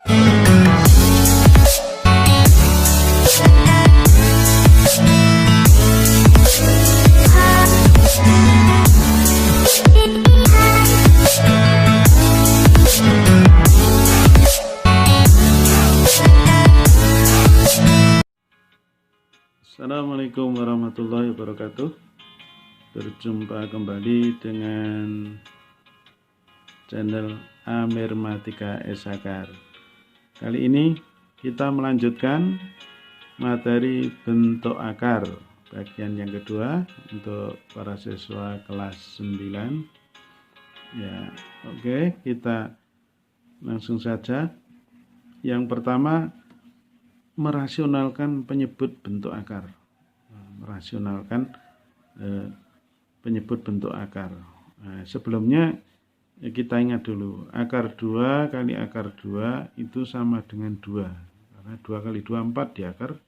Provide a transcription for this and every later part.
Assalamualaikum warahmatullahi wabarakatuh. Berjumpa kembali dengan channel Amirmatika Eshakar. Kali ini kita melanjutkan materi bentuk akar bagian yang kedua untuk para siswa kelas 9. Ya, oke, kita langsung saja. Yang pertama, merasionalkan penyebut bentuk akar. Merasionalkan penyebut bentuk akar. Nah, sebelumnya kita ingat dulu, akar 2 kali akar 2 itu sama dengan 2. Karena 2 kali 2 4 di akar,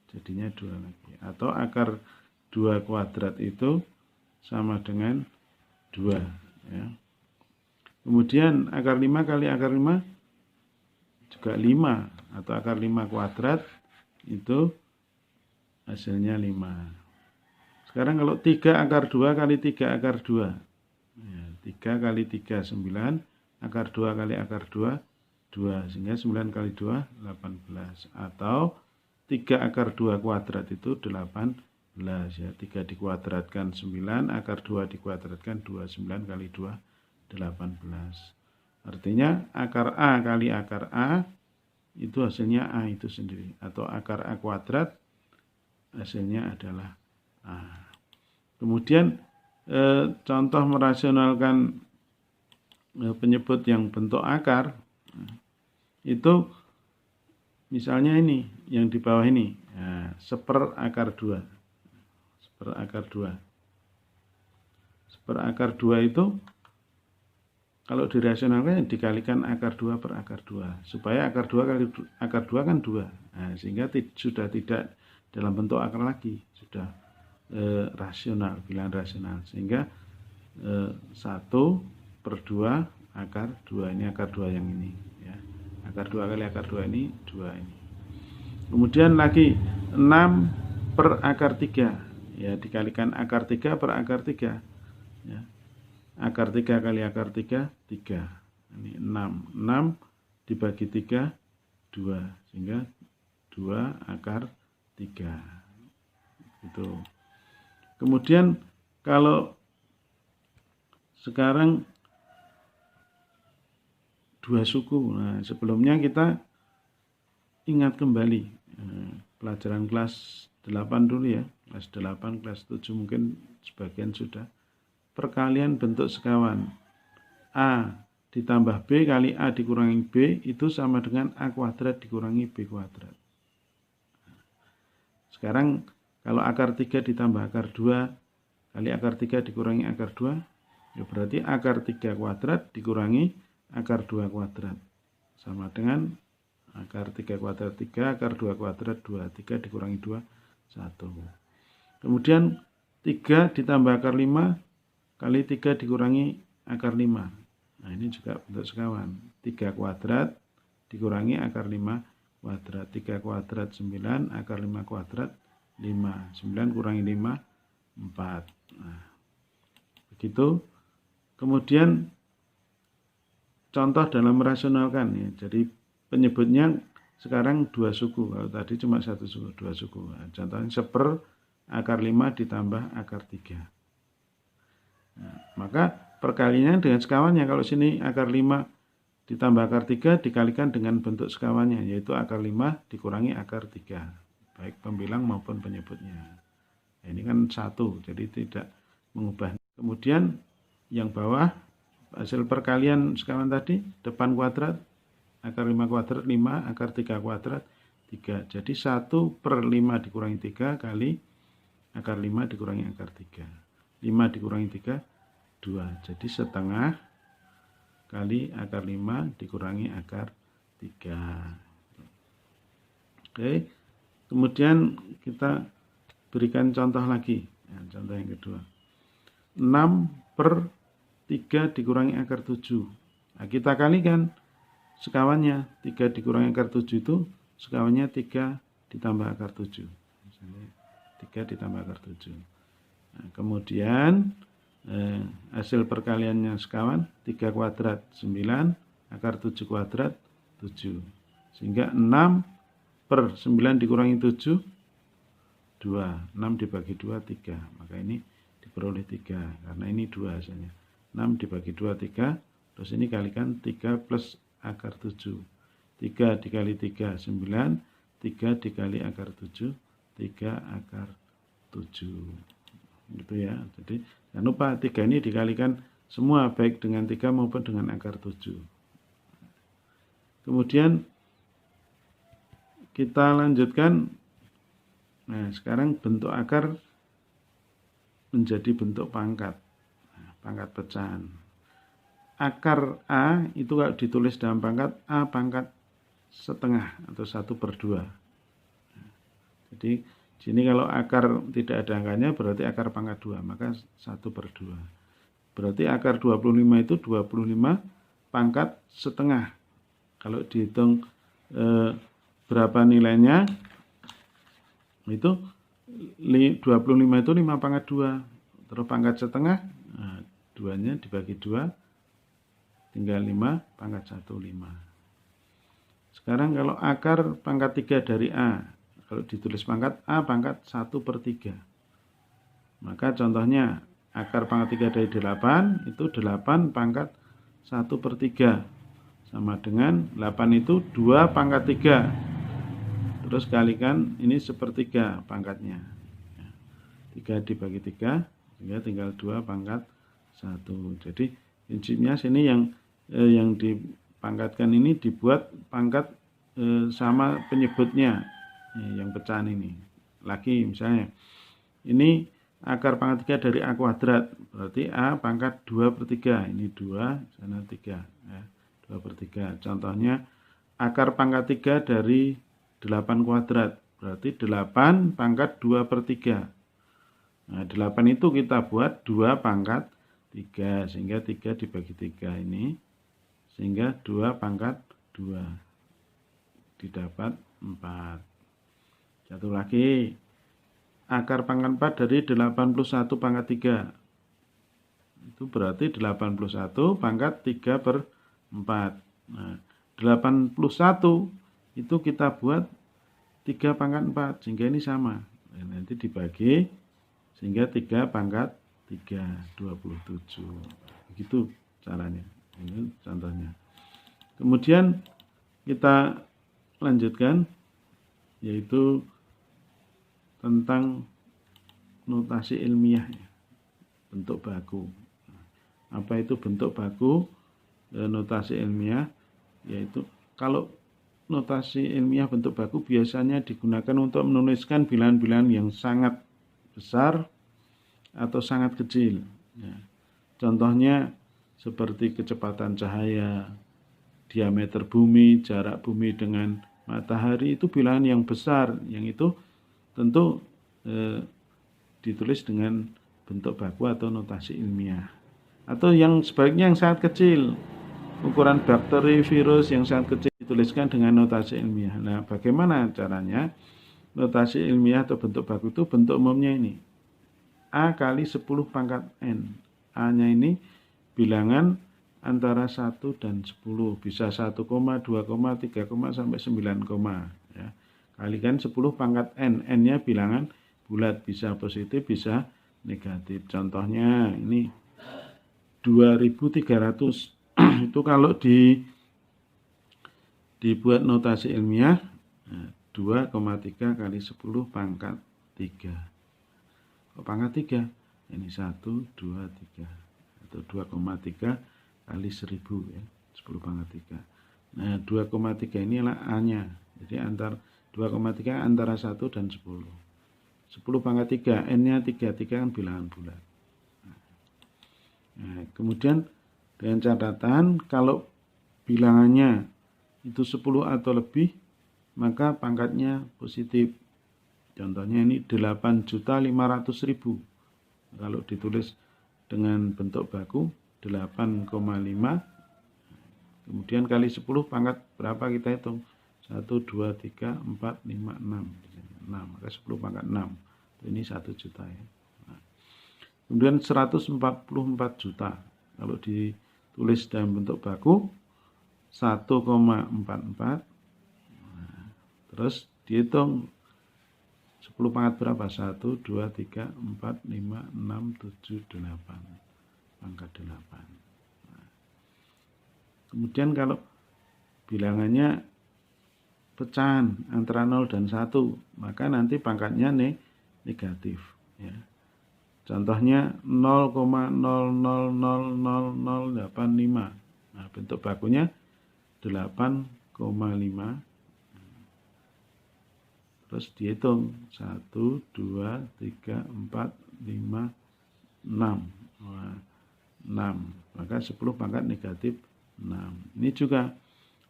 jadinya 2 lagi. Atau akar 2 kuadrat itu sama dengan 2. Ya. Kemudian akar 5 kali akar 5 juga 5. Atau akar 5 kuadrat itu hasilnya 5. Sekarang kalau 3 akar 2 kali 3 akar 2, ya, 3 kali 3 9, akar 2 kali akar 2 2, sehingga 9 kali 2 18. Atau 3 akar 2 kuadrat itu 18, ya. 3 dikuadratkan 9, akar 2 dikuadratkan 2, 9 kali 2 18. Artinya akar A kali akar A itu hasilnya A itu sendiri. Atau akar A kuadrat hasilnya adalah A. Kemudian contoh merasionalkan penyebut yang bentuk akar itu misalnya ini yang di bawah ini, nah, seper akar 2. Seper akar 2. Seper akar 2 itu kalau dirasionalkan dikalikan akar 2 per akar 2. Supaya akar 2 kali akar 2 kan 2. Nah, sehingga sudah tidak dalam bentuk akar lagi. Sudah rasional, bilangan rasional. Sehingga 1 per 2 akar 2. Ini akar 2 yang ini. Ya. Akar 2 kali akar 2 ini 2 ini. Kemudian lagi 6 per akar 3. Ya, dikalikan akar 3 per akar 3. Ya. Akar 3 kali akar 3, 3. Ini 6. 6 dibagi 3, 2. Sehingga 2 akar 3. Itu. Kemudian kalau sekarang 2 suku. Nah, sebelumnya kita ingat kembali pelajaran kelas 8 dulu ya. Kelas 8, kelas 7 mungkin sebagian sudah. Perkalian bentuk sekawan A ditambah B kali A dikurangi B itu sama dengan A kuadrat dikurangi B kuadrat. Sekarang kalau akar 3 ditambah akar 2 kali akar 3 dikurangi akar 2, ya berarti akar 3 kuadrat dikurangi akar 2 kuadrat. Sama dengan akar 3 kuadrat 3, akar 2 kuadrat 2, 3 dikurangi 2, 1. Kemudian 3 ditambah akar 5 kali 3 dikurangi akar 5. Nah, ini juga bentuk sekawan. 3 kuadrat dikurangi akar 5 kuadrat. 3 kuadrat 9, akar 5 kuadrat 5. 9 kurangi 5, 4. Nah, begitu. Kemudian contoh dalam merasionalkan. Ya. Jadi penyebutnya sekarang 2 suku. Kalau tadi cuma 1 suku, 2 suku. Nah, contohnya seper akar 5 ditambah akar 3. Nah, maka perkaliannya dengan sekawannya. Kalau sini akar 5 ditambah akar 3 dikalikan dengan bentuk sekawannya, yaitu akar 5 dikurangi akar 3, baik pembilang maupun penyebutnya. Nah, ini kan 1, jadi tidak mengubah. Kemudian yang bawah hasil perkalian sekawan tadi, depan kuadrat akar 5 kuadrat 5, akar 3 kuadrat 3. Jadi 1 per 5 dikurangi 3 kali akar 5 dikurangi akar 3. 5 dikurangi 3, 2. Jadi setengah kali akar 5 dikurangi akar 3. Oke. Kemudian kita berikan contoh lagi. Ya, contoh yang kedua. 6 per 3 dikurangi akar 7. Nah, kita kalikan sekawannya. 3 dikurangi akar 7 itu sekawannya 3 ditambah akar 7. Misalnya 3 ditambah akar 7. Nah, kemudian hasil perkaliannya sekawan, 3 kuadrat 9, akar 7 kuadrat 7. Sehingga 6 per 9 dikurangi 7, 2. 6 dibagi 2, 3. Maka ini diperoleh 3. Karena ini 2 hasilnya. 6 dibagi 2, 3. Terus ini kalikan 3 plus akar 7. 3 dikali 3, 9. 3 dikali akar 7, 3 akar 7. Gitu ya. Jadi jangan lupa 3 ini dikalikan semua, baik dengan 3 maupun dengan akar 7. Kemudian kita lanjutkan. Nah, sekarang bentuk akar menjadi bentuk pangkat. Nah, pangkat pecahan. Akar A itu kalau ditulis dalam pangkat, A pangkat setengah atau 1/2. Jadi sini kalau akar tidak ada angkanya berarti akar pangkat 2, maka 1/2. Berarti akar 25 itu 25 pangkat setengah. Kalau dihitung berapa nilainya, itu 25 itu 5 pangkat 2. Terus pangkat setengah, nah, 2-nya dibagi 2, tinggal 5 pangkat 1, 5. Sekarang kalau akar pangkat 3 dari A, kalau ditulis pangkat A pangkat 1/3. Maka contohnya akar pangkat 3 dari 8 itu 8 pangkat 1/3. Sama dengan 8 itu 2 pangkat 3. Terus kalikan ini 1/3 pangkatnya. 3 dibagi 3, sehingga tinggal 2 pangkat 1. Jadi prinsipnya sini yang dipangkatkan ini dibuat pangkat sama penyebutnya, yang pecahan ini. Lagi misalnya, ini akar pangkat 3 dari A kuadrat, berarti A pangkat 2/3. Ini 2, sana 3. Ya, 2/3. Contohnya, akar pangkat 3 dari 8 kuadrat, berarti 8 pangkat 2/3. Nah, 8 itu kita buat 2 pangkat 3, sehingga 3 dibagi 3 ini, sehingga 2 pangkat 2. Didapat 4. Satu lagi, akar pangkat 4 dari 81 pangkat 3. Itu berarti 81 pangkat 3/4. Nah, 81 itu kita buat 3 pangkat 4, sehingga ini sama. Nah, nanti dibagi, sehingga 3 pangkat 3, 27. Begitu caranya. Ini contohnya. Kemudian kita lanjutkan, yaitu tentang notasi ilmiah, bentuk baku. Apa itu bentuk baku? Notasi ilmiah, yaitu kalau notasi ilmiah bentuk baku biasanya digunakan untuk menuliskan bilangan-bilangan yang sangat besar atau sangat kecil. Ya. Contohnya seperti kecepatan cahaya, diameter bumi, jarak bumi dengan matahari, itu bilangan yang besar, yang itu tentu ditulis dengan bentuk baku atau notasi ilmiah. Atau yang sebaliknya yang sangat kecil, ukuran bakteri, virus yang sangat kecil dituliskan dengan notasi ilmiah. Nah, bagaimana caranya? Notasi ilmiah atau bentuk baku itu bentuk umumnya ini. A kali 10 pangkat N. A-nya ini bilangan antara 1 dan 10. Bisa 1, 2, 3, sampai 9, ya. Kalikan 10 pangkat N. N-nya bilangan bulat, bisa positif, bisa negatif. Contohnya ini 2300. Itu kalau dibuat notasi ilmiah, 2,3 kali 10 pangkat 3. Kok pangkat 3? Ini 1, 2, 3. Atau 2,3 kali 1000, ya. 10 pangkat 3. Nah, 2,3 ini adalah A-nya. Jadi 2,3 antara 1 dan 10. 10 pangkat 3, N-nya 3 kan bilangan bulat. Nah, kemudian dengan catatan kalau bilangannya itu 10 atau lebih, maka pangkatnya positif. Contohnya ini 8.500.000. Kalau ditulis dengan bentuk baku 8,5, Kemudian kali 10 pangkat berapa kita hitung? 1, 2, 3, 4, 5, 6. 6, maka 10 pangkat 6. Ini 1 juta ya. Nah, kemudian 144 juta. Kalau ditulis dalam bentuk baku 1,44. Nah, terus dihitung 10 pangkat berapa? 1, 2, 3, 4, 5, 6, 7, 8. Pangkat 8. Nah, kemudian kalau bilangannya pecahan antara 0 dan 1, maka nanti pangkatnya negatif. Ya. Contohnya 0,000085. Nah, bentuk bakunya 8,5. Terus dihitung 1, 2, 3, 4, 5, 6. Nah, 6. Maka 10 pangkat negatif 6. Ini juga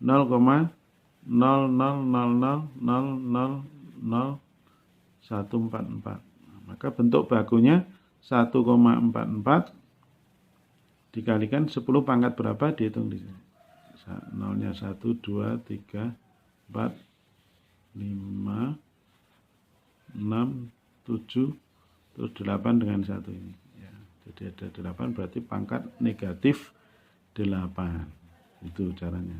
0,0000000144. Maka bentuk bakunya 1,44 dikalikan 10 pangkat berapa dihitung di sini. Nolnya 1, 2, 3, 4, 5, 6, 7, terus 8 dengan 1 ini. Ya, jadi ada 8 berarti pangkat negatif 8. Itu caranya.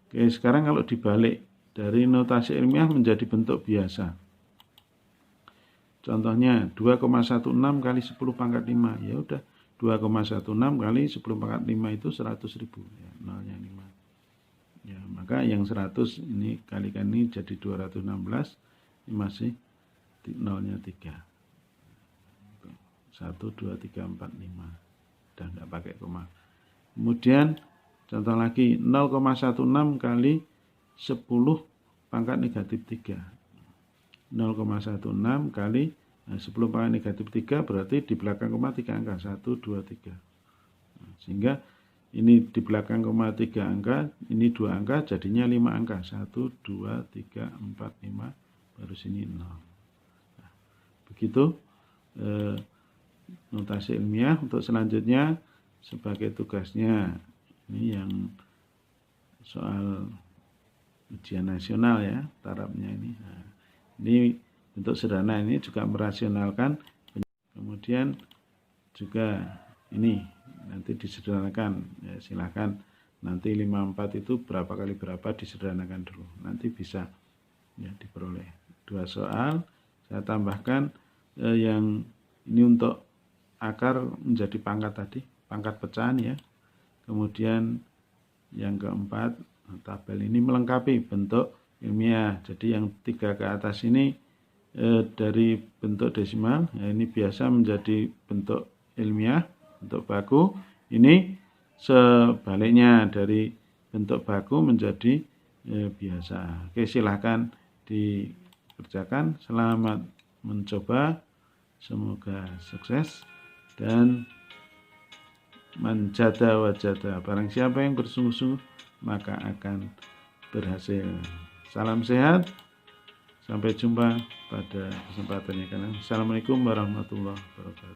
Oke, sekarang kalau dibalik dari notasi ilmiah menjadi bentuk biasa. Contohnya 2,16 kali 10 pangkat 5. Ya udah, 2,16 kali 10 pangkat 5 itu 100.000. Ya, nolnya 5. Ya, maka yang 100 ini kalikan ini jadi 216. Ini masih nolnya 3. 1, 2, 3, 4, 5. Udah enggak pakai koma. Kemudian contoh lagi 0,16 kali 10 pangkat negatif 3. 0,16 kali 10 pangkat negatif 3 berarti di belakang koma 3 angka 1, 2, 3. Nah, sehingga ini di belakang koma 3 angka, ini 2 angka jadinya 5 angka 1, 2, 3, 4, 5 baru sini 0. Nah, begitu notasi ilmiah. Untuk selanjutnya sebagai tugasnya ini yang soal ujian nasional ya, tarafnya ini. Nah, ini bentuk sederhana ini juga merasionalkan. Kemudian juga ini nanti disederhanakan ya, silahkan nanti 54 itu berapa kali berapa disederhanakan dulu, nanti bisa ya diperoleh. 2 soal saya tambahkan yang ini untuk akar menjadi pangkat tadi, pangkat pecahan ya. Kemudian yang keempat, tabel ini melengkapi bentuk ilmiah. Jadi yang 3 ke atas ini dari bentuk desimal, ya ini biasa menjadi bentuk ilmiah, bentuk baku. Ini sebaliknya dari bentuk baku menjadi biasa. Oke, silahkan dikerjakan. Selamat mencoba. Semoga sukses dan manjada wajada. Barang siapa yang bersungguh-sungguh maka akan berhasil. Salam sehat. Sampai jumpa pada kesempatan yang akan datang. Assalamualaikum warahmatullahi wabarakatuh.